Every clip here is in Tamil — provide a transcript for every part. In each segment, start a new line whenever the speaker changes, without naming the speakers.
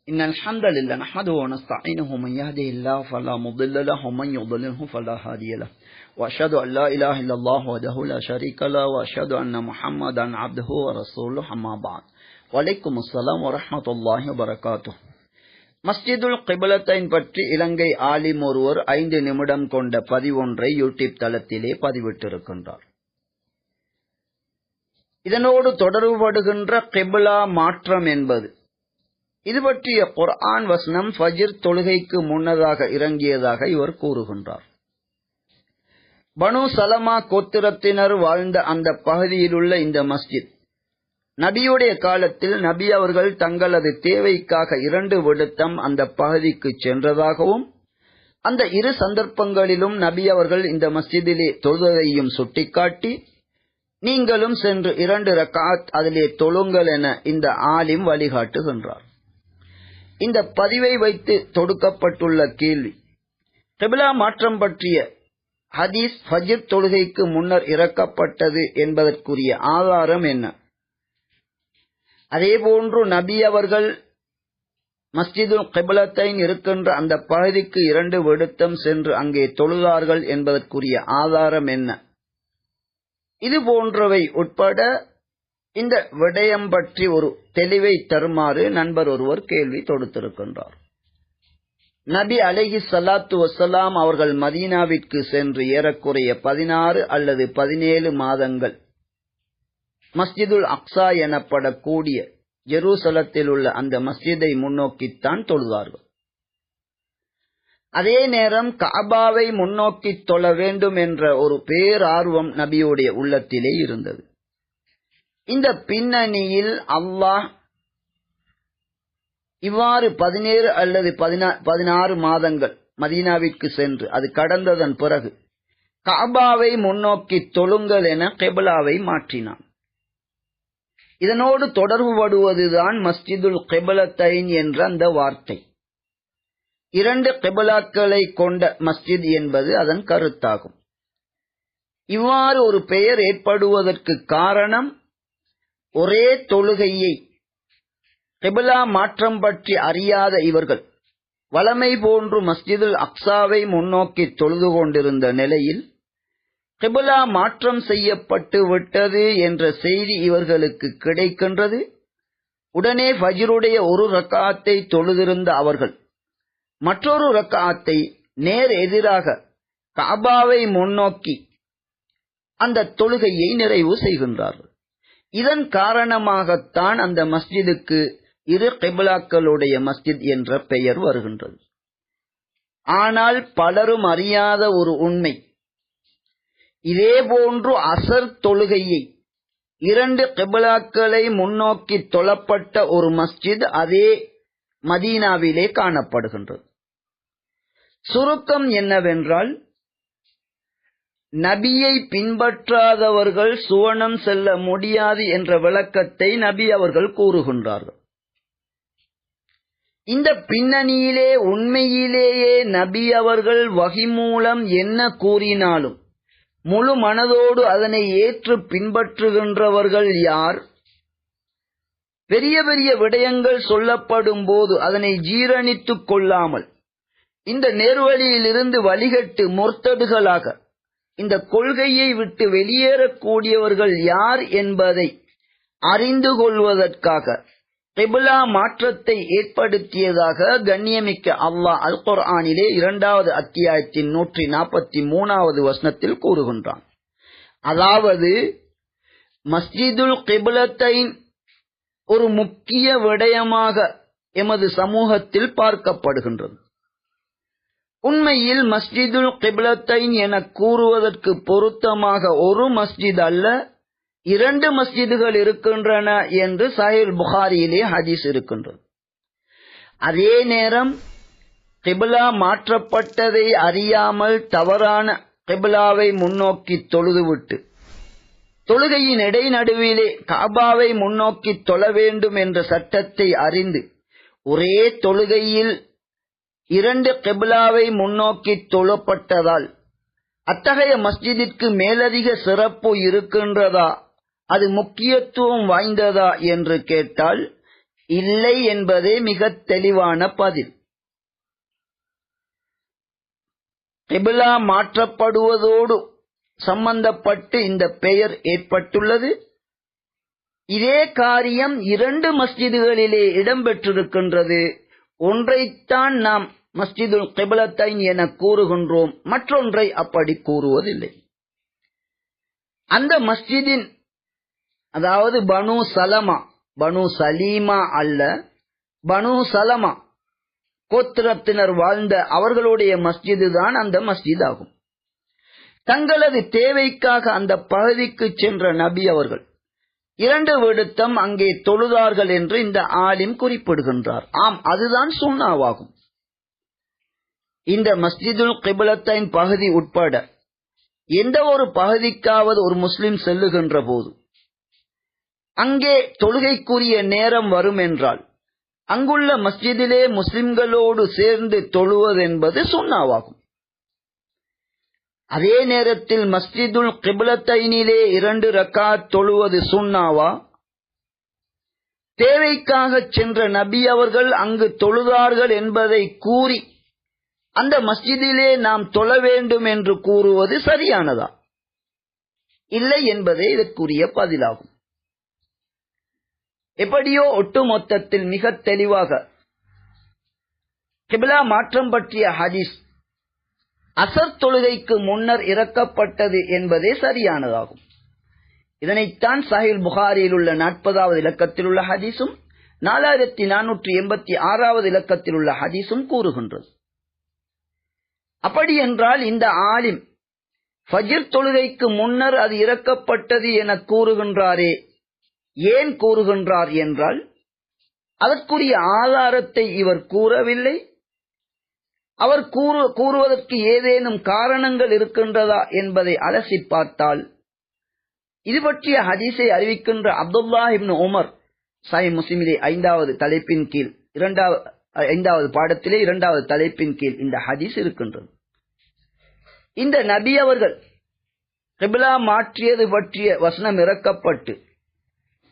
إن الحمد لله نحمده ونستعينه من يهده الله فلا مضل له ومن يضلله فلا هادي له وأشهد أن لا إله إلا الله وحده لا شريك له وأشهد أن محمدا عبده ورسوله أما بعد وعليكم السلام ورحمة الله وبركاته. மஸ்ஜிதுல் கிப்லத்தைன் பற்றி இலங்கை ஆலிம் ஒருவர் 5 நிமிடம் கொண்ட பதிவொன்றை யூடியூப் தளத்திலே பதிவிட்டிருக்கின்றார். இதனோடு தொடர்புபடுகின்ற கிப்லா மாற்றம் என்பது இது பற்றிய குர்ஆன் வசனம் ஃபஜ்ர் தொழுகைக்கு முன்னதாக இறங்கியதாக இவர் கூறுகின்றார். பனு சலமா கோத்திரத்தினர் வாழ்ந்த அந்த பகுதியில் உள்ள இந்த மஸ்ஜித் நபியுடைய காலத்தில் நபி அவர்கள் தங்களது தேவைக்காக 2 விடுத்தம் அந்த பகுதிக்கு சென்றதாகவும் அந்த 2 சந்தர்ப்பங்களிலும் நபி அவர்கள் இந்த மஸ்ஜிதிலே தொழுகையும் சுட்டிக்காட்டி நீங்களும் சென்று 2 ரக்காத் அதிலே தொழுங்கள் என இந்த ஆலிம் வழிகாட்டுகின்றார். இந்த பதிவை வைத்து தொடுக்கப்பட்டுள்ள கேள்வி, கிப்லா மாற்றம் பற்றிய ஹதீஸ் ஃபஜ்ர் தொழுகைக்கு முன்னர் இறக்கப்பட்டது என்பதற்குரிய ஆதாரம் என்ன? அதேபோன்று நபி அவர்கள் மஸ்ஜிதுல் கிப்லத்தைன் இருக்கின்ற அந்த பகுதிக்கு 2 விடுத்தம் சென்று அங்கே தொழுதார்கள் என்பதற்குரிய ஆதாரம் என்ன? இது போன்றவை உட்பட இந்த விடயம் பற்றி ஒரு தெளிவை தருமாறு நண்பர் ஒருவர் கேள்வி தொடுத்திருக்கின்றார். நபி அலைஹி ஸலாத்து வஸ்ஸலாம் அவர்கள் மதீனாவிற்கு சென்று ஏறக்குறைய 16 அல்லது 17 மாதங்கள் மஸ்ஜிதுல் அக்ஸா எனப்படக்கூடிய ஜெருசலத்தில் உள்ள அந்த மஸ்ஜிதை முன்னோக்கித்தான் தொழுதார்கள். அதே நேரம் கஅபாவை முன்னோக்கி தொழ வேண்டும் என்ற ஒரு பேரார்வம் நபியுடைய உள்ளத்திலே இருந்தது. இந்த பின்னணியில் அல்லாஹ் இவ்வாறு 17 அல்லது 16 மாதங்கள் மதீனாவிற்கு சென்று அது கடந்ததன் பிறகு கஅபாவை முன்னோக்கி தொழுங்கள் என கிப்லாவை மாற்றினான். இதனோடு தொடர்புபடுவதுதான் மஸ்ஜிதுல் கிப்லத்தைன் என்ற அந்த வார்த்தை. 2 கிப்லாக்களை கொண்ட மஸ்ஜித் என்பது அதன் கருத்தாகும். இவ்வாறு ஒரு பெயர் ஏற்படுவதற்கு காரணம், ஒரே தொழுகையை கிப்லா மாற்றம் பற்றி அறியாத இவர்கள் வலமை போன்று மஸ்ஜிதுல் அக்ஸாவை முன்னோக்கி தொழுது கொண்டிருந்த நிலையில் கிப்லா மாற்றம் செய்யப்பட்டு விட்டது என்ற செய்தி இவர்களுக்கு கிடைக்கின்றது. உடனே ஃபஜ்ருடைய 1 ரக்காத்தை தொழுதிருந்த அவர்கள் மற்றொரு ரக்காத்தை நேர் எதிராக கஅபாவை முன்னோக்கி அந்த தொழுகையை நிறைவு செய்கின்றார்கள். இதன் காரணமாகத்தான் அந்த மஸ்ஜிதுக்கு 2 கிப்லாக்களுடைய மஸ்ஜித் என்ற பெயர் வருகின்றது. ஆனால் பலரும் அறியாத ஒரு உண்மை, இதேபோன்று அசர் தொழுகையை 2 கிப்லாக்களை முன்னோக்கி தொழப்பட்ட ஒரு மஸ்ஜித் அதே மதீனாவிலே காணப்படுகின்றது. சுருக்கம் என்னவென்றால், நபியை பின்பற்றாதவர்கள் சுவனம் செல்ல முடியாது என்ற விளக்கத்தை நபி அவர்கள் கூறுகின்றார்கள். இந்த பின்னணியிலே உண்மையிலேயே நபி அவர்கள் வஹி மூலம் என்ன கூறினாலும் முழு மனதோடு அதனை ஏற்று பின்பற்றுகின்றவர்கள் யார்? பெரிய பெரிய விடயங்கள் சொல்லப்படும் போது அதனை ஜீரணித்துக் கொள்ளாமல் இந்த நேர்வழியிலிருந்து வழிகட்டு முர்த்ததுகளாக இந்த கொள்கையை விட்டு வெளியேறக்கூடியவர்கள் யார் என்பதை அறிந்து கொள்வதற்காக கிப்லா மாற்றத்தை ஏற்படுத்தியதாக கண்ணியமிக்க அல்லாஹ் அல் குர்ஆனிலே 2வது அத்தியாயத்தின் 143வது வசனத்தில் கூறுகின்றான். அதாவது, மஸ்ஜிதுல் கிப்லத்தைன் ஒரு முக்கிய விடயமாக எமது சமூகத்தில் பார்க்கப்படுகின்றது. உண்மையில் மஸ்ஜிதுல் கிப்லத்தைன் என கூறுவதற்கு பொருத்தமாக ஒரு மஸ்ஜித் அல்ல 2 மஸ்ஜிதுகள் இருக்கின்றன என்று சஹீஹ் புகாரியிலே ஹதீஸ் இருக்கின்றது. அதே நேரம் கிப்லா மாற்றப்பட்டதை அறியாமல் தவறான கிப்லாவை முன்னோக்கி தொழுதுவிட்டு தொழுகையின் இடைநடுவிலே கஅபாவை முன்னோக்கி தொழ வேண்டும் என்ற சட்டத்தை அறிந்து ஒரே தொழுகையில் 2 கிப்லாவை முன்னோக்கி தொழப்பட்டதால் அத்தகைய மஸ்ஜிதிற்கு மேலதிக சிறப்பு இருக்கின்றதா, அது முக்கியத்துவம் வாய்ந்ததா என்று கேட்டால் இல்லை என்பதே மிக தெளிவான பதில். கிப்லா மாற்றப்படுவதோடு சம்பந்தப்பட்டு இந்த பெயர் ஏற்பட்டுள்ளது. இதே காரியம் 2 மஸ்ஜிதுகளிலே இடம்பெற்றிருக்கின்றது. ஒன்றைத்தான் நாம் மஸ்ஜிதுல் கிப்லத்தைன் என கூறுகின்றோம், மற்றொன்றை அப்படி கூறுவதில்லை. அந்த மஸ்ஜிதின், அதாவது பனு சலமா, பனு சலீமா அல்ல, பனு சலமா கோத்திரத்தினர் வாழ்ந்த அவர்களுடைய மஸ்ஜிது தான் அந்த மஸ்ஜித் ஆகும். தங்களது தேவைக்காக அந்த பகுதிக்கு சென்ற நபி அவர்கள் 2 விடுத்தம் அங்கே தொழுதார்கள் என்று இந்த ஆலிம் குறிப்பிடுகின்றார். ஆம், அதுதான் சுன்னாவாகும். இந்த மஸ்ஜிதுல் கிப்லத்தைன் பகுதி உட்பட எந்த ஒரு பகுதிக்காவது ஒரு முஸ்லிம் செல்லுகின்ற போது அங்கே தொழுகைக்குரிய நேரம் வரும் என்றால் அங்குள்ள மஸ்ஜிதிலே முஸ்லிம்களோடு சேர்ந்து தொழுவதென்பது சுன்னாவாகும். அதே நேரத்தில் மஸ்ஜிதுல் கிப்லத்தைனிலே 2 ரக்காத் தொழுவது சுன்னாவா? தேவைக்காக சென்ற நபி அவர்கள் அங்கு தொழுதார்கள் என்பதை கூறி அந்த மஸ்ஜிதிலே நாம் தொழ வேண்டும் என்று கூறுவது சரியானதா? இல்லை என்பதே இதற்குரிய பதிலாகும். எப்படியோ ஒட்டுமொத்தத்தில் மிக தெளிவாக கிப்லா மாற்றம் பற்றிய ஹதீஸ் அசர் தொழுகைக்கு முன்னர் இறக்கப்பட்டது என்பதே சரியானதாகும். இதனைத்தான் சஹீஹ் புகாரியில் உள்ள 40வது இலக்கத்தில் உள்ள ஹதீஸும் 4486வது இலக்கத்தில் உள்ள ஹதீஸும் கூறுகின்றது. அப்படி என்றால் இந்த ஆலிம் ஃபஜ்ர் தொழுகைக்கு முன்னர் அது இறக்கப்பட்டது என கூறுகின்றாரே, ஏன் கூறுகின்றார் என்றால் அதற்குரிய ஆதாரத்தை இவர் கூறவில்லை. அவர் கூறுவதற்கு ஏதேனும் காரணங்கள் இருக்கின்றதா என்பதை அலசி பார்த்தால் இது பற்றிய ஹதீஸை அறிவிக்கின்ற அப்துல்லா இப்னு உமர் சஹீஹ் முஸ்லிமிலே 5வது தலைப்பின் கீழ் 5வது பாடத்திலே 2வது தலைப்பின் கீழ் இந்த ஹதீஸ் இருக்கின்றது. இந்த நபி அவர்கள் கிப்லா மாற்றியது பற்றிய வசனம் இறக்கப்பட்டு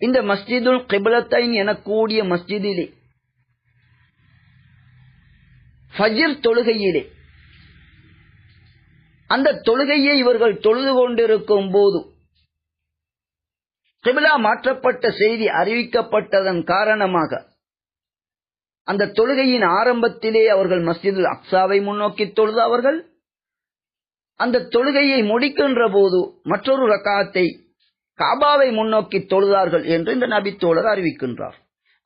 இந்த மஸ்ஜிதுல் கிப்லத்தைன் எனக்கூடிய மஸ்ஜிதிலே ஃபஜ்ர் தொழுகையிலே அந்த தொழுகையை இவர்கள் தொழுது கொண்டிருக்கும் போது கிப்லா மாற்றப்பட்ட செய்தி அறிவிக்கப்பட்டதன் காரணமாக அந்த தொழுகையின் ஆரம்பத்திலே அவர்கள் மஸ்ஜிதுல் அக்ஸாவை முன்னோக்கி தொழுது அவர்கள் அந்த தொழுகையை முடிக்கின்ற போது மற்றொரு ரக்காத்தை காபாவை முன்னோக்கி தொழுதார்கள் என்று இந்த நபி தோழர் அறிவிக்கின்றார்.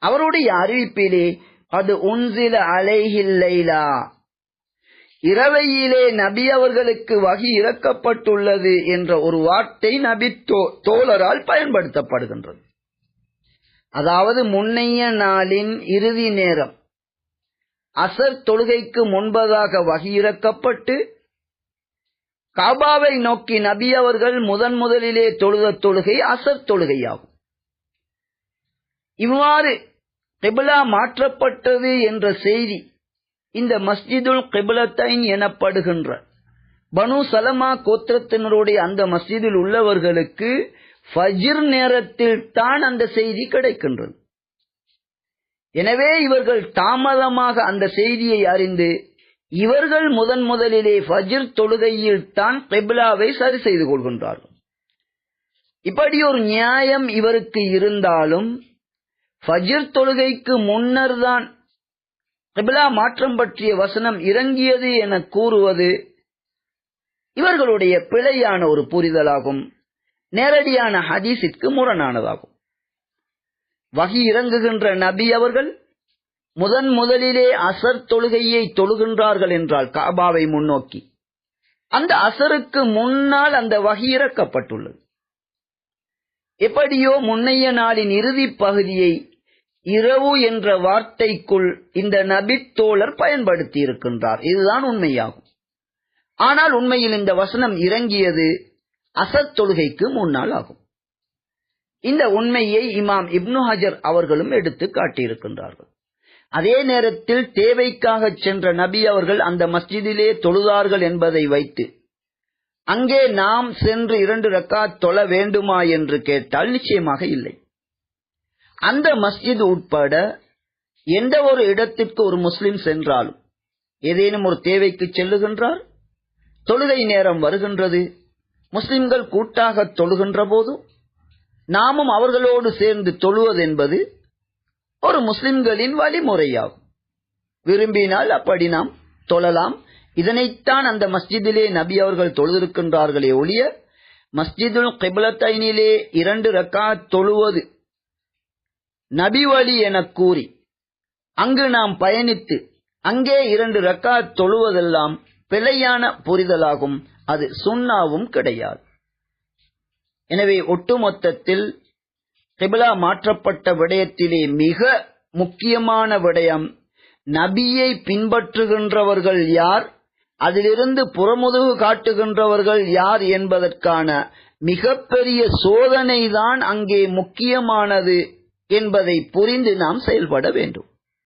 அவருடைய அறிவிப்பிலே அது உன்சில அலைஹில் லைலா, இரவையிலே நபி அவர்களுக்கு வஹி இறக்கப்பட்டுள்ளது என்ற ஒரு வார்த்தை நபி தோழரால் பயன்படுத்தப்படுகின்றது. அதாவது முன்னைய நாளின் இறுதி நேரம் அசர் தொழுகைக்கு முன்பதாக வஹி இறக்கப்பட்டு காபாவை நோக்கி நபி அவர்கள் முதலிலே தொழுத தொழுகை அசர் தொழுகையாகும். இவ்வாறு கிப்லா மாற்றப்பட்டது என்ற செய்தி இந்த மஸ்ஜிதுல் கிப்லத்தைன் எனப்படுகின்ற பனு சலமா கோத்திரத்தினருடைய அந்த மஸ்ஜிதில் உள்ளவர்களுக்கு ஃபஜ்ர் நேரத்தில் தான் அந்த செய்தி கிடைக்கின்றது. எனவே இவர்கள் தாமதமாக அந்த செய்தியை அறிந்து இவர்கள் முதலிலே ஃபஜ்ர் தொழுகையில் தான் கிப்லாவை சரி செய்து கொள்கின்றார்கள். இப்படி ஒரு நியாயம் இவருக்கு இருந்தாலும் ஃபஜ்ர் தொழுகைக்கு முன்னர் தான் கிப்லா மாற்றம் பற்றிய வசனம் இறங்கியது என கூறுவது இவர்களுடைய பிழையான ஒரு புரிதலாகும், நேரடியான ஹதீஸிற்கு முரணானதாகும். வஹி இறங்குகின்ற நபி அவர்கள் முதலிலே அசர் தொழுகையை தொழுகின்றார்கள் என்றால் காபாவை முன்னோக்கி அந்த அசருக்கு முன்னால் அந்த வஹி இறக்கப்பட்டுள்ளது. எப்படியோ முன்னைய நாளின் இறுதி பகுதியை இரவு என்ற வார்த்தைக்குள் இந்த நபி தோழர் பயன்படுத்தி இருக்கின்றார். இதுதான் உண்மையாகும். ஆனால் உண்மையில் இந்த வசனம் இறங்கியது அசர் தொழுகைக்கு முன்னால் ஆகும். இந்த உண்மையை இமாம் இப்னு ஹஜர் அவர்களும் எடுத்து காட்டியிருக்கின்றார்கள். அதே நேரத்தில் தேவைக்காக சென்ற நபி அவர்கள் அந்த மஸ்ஜிதிலே தொழுதார்கள் என்பதை வைத்து அங்கே நாம் சென்று 2 ரக்காத் தொழ வேண்டுமா என்று கேட்டால் நிச்சயமாக இல்லை. அந்த மஸ்ஜித் உட்பட எந்த ஒரு இடத்திற்கு ஒரு முஸ்லிம் சென்றாலும் ஏதேனும் ஒரு தேவைக்கு செல்லுகின்றார், தொழுகை நேரம் வருகின்றது, முஸ்லிம்கள் கூட்டாக தொழுகின்ற போது நாமும் அவர்களோடு சேர்ந்து தொழுவது என்பது ஒரு முஸ்லிம்களின் வழிமுறையாகும். விரும்பினால் அப்படி நாம் தொழலாம். இதனைத்தான் அந்த மஸ்ஜிதிலே நபி அவர்கள் தொழுதிருக்கின்றார்களே ஒழிய மஸ்ஜிதுல் கிப்லத்தைனிலே 2 ரக்காத் தொழுவது நபி வழி என கூறி அங்கு நாம் பயணித்து அங்கே 2 ரக்காத் தொழுவதெல்லாம் பிழையான புரிதலாகும். அது சுன்னாவும் கிடையாது. எனவே ஒட்டுமொத்தத்தில் கிப்லா மாற்றப்பட்ட விடயத்திலே மிக முக்கியமான விடயம், நபியை பின்பற்றுகின்றவர்கள் யார், அதிலிருந்து புறமுதுகு காட்டுகின்றவர்கள் யார் என்பதற்கான மிகப்பெரிய சோதனைதான் அங்கே முக்கியமானது என்பதை புரிந்து நாம் செயல்பட வேண்டும்.